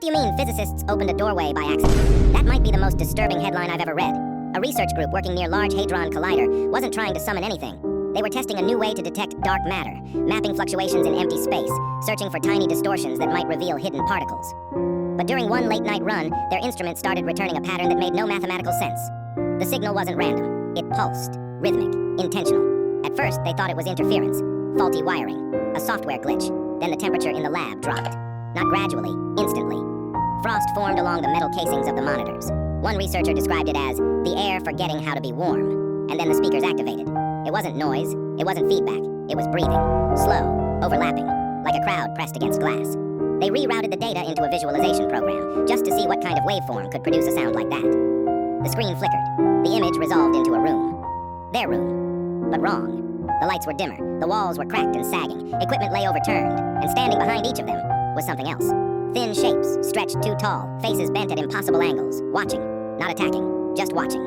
do you mean physicists opened a doorway by accident? That might be the most disturbing headline I've ever read. A research group working near Large Hadron Collider wasn't trying to summon anything. They were testing a new way to detect dark matter, mapping fluctuations in empty space, searching for tiny distortions that might reveal hidden particles. But during one late-night run, their instrument started returning a pattern that made no mathematical sense. The signal wasn't random. It pulsed, rhythmic, intentional. At first, they thought it was interference, faulty wiring, a software glitch. Then the temperature in the lab dropped. Not gradually, instantly. Frost formed along the metal casings of the monitors. One researcher described it as the air forgetting how to be warm. And then the speakers activated. It wasn't noise, it wasn't feedback, it was breathing. Slow, overlapping, like a crowd pressed against glass. They rerouted the data into a visualization program, just to see what kind of waveform could produce a sound like that. The screen flickered. The image resolved into a room. Their room. But wrong. The lights were dimmer, the walls were cracked and sagging, equipment lay overturned, and standing behind each of them was something else. Thin shapes, stretched too tall, faces bent at impossible angles, watching, not attacking, just watching.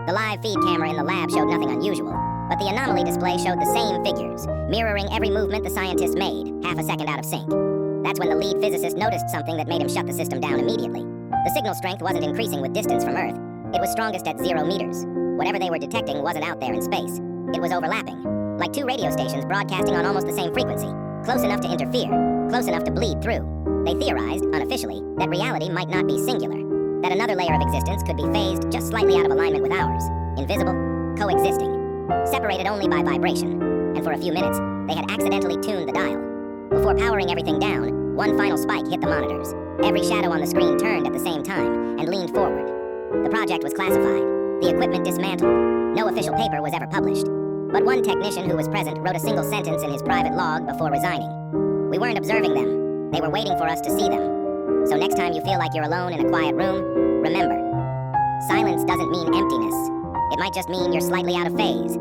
The live feed camera in the lab showed nothing unusual, but the anomaly display showed the same figures, mirroring every movement the scientists made, half a second out of sync. That's when the lead physicist noticed something that made him shut the system down immediately. The signal strength wasn't increasing with distance from Earth. It was strongest at 0 meters. Whatever they were detecting wasn't out there in space. It was overlapping, like two radio stations broadcasting on almost the same frequency, close enough to interfere, close enough to bleed through. They theorized, unofficially, that reality might not be singular, that another layer of existence could be phased just slightly out of alignment with ours, invisible, coexisting, separated only by vibration. And for a few minutes, they had accidentally tuned the dial. Before powering everything down, one final spike hit the monitors. Every shadow on the screen turned at the same time and leaned forward. The project was classified, the equipment dismantled. No official paper was ever published. But one technician who was present wrote a single sentence in his private log before resigning. We weren't observing them. They were waiting for us to see them. So next time you feel like you're alone in a quiet room, remember, silence doesn't mean emptiness. It might just mean you're slightly out of phase.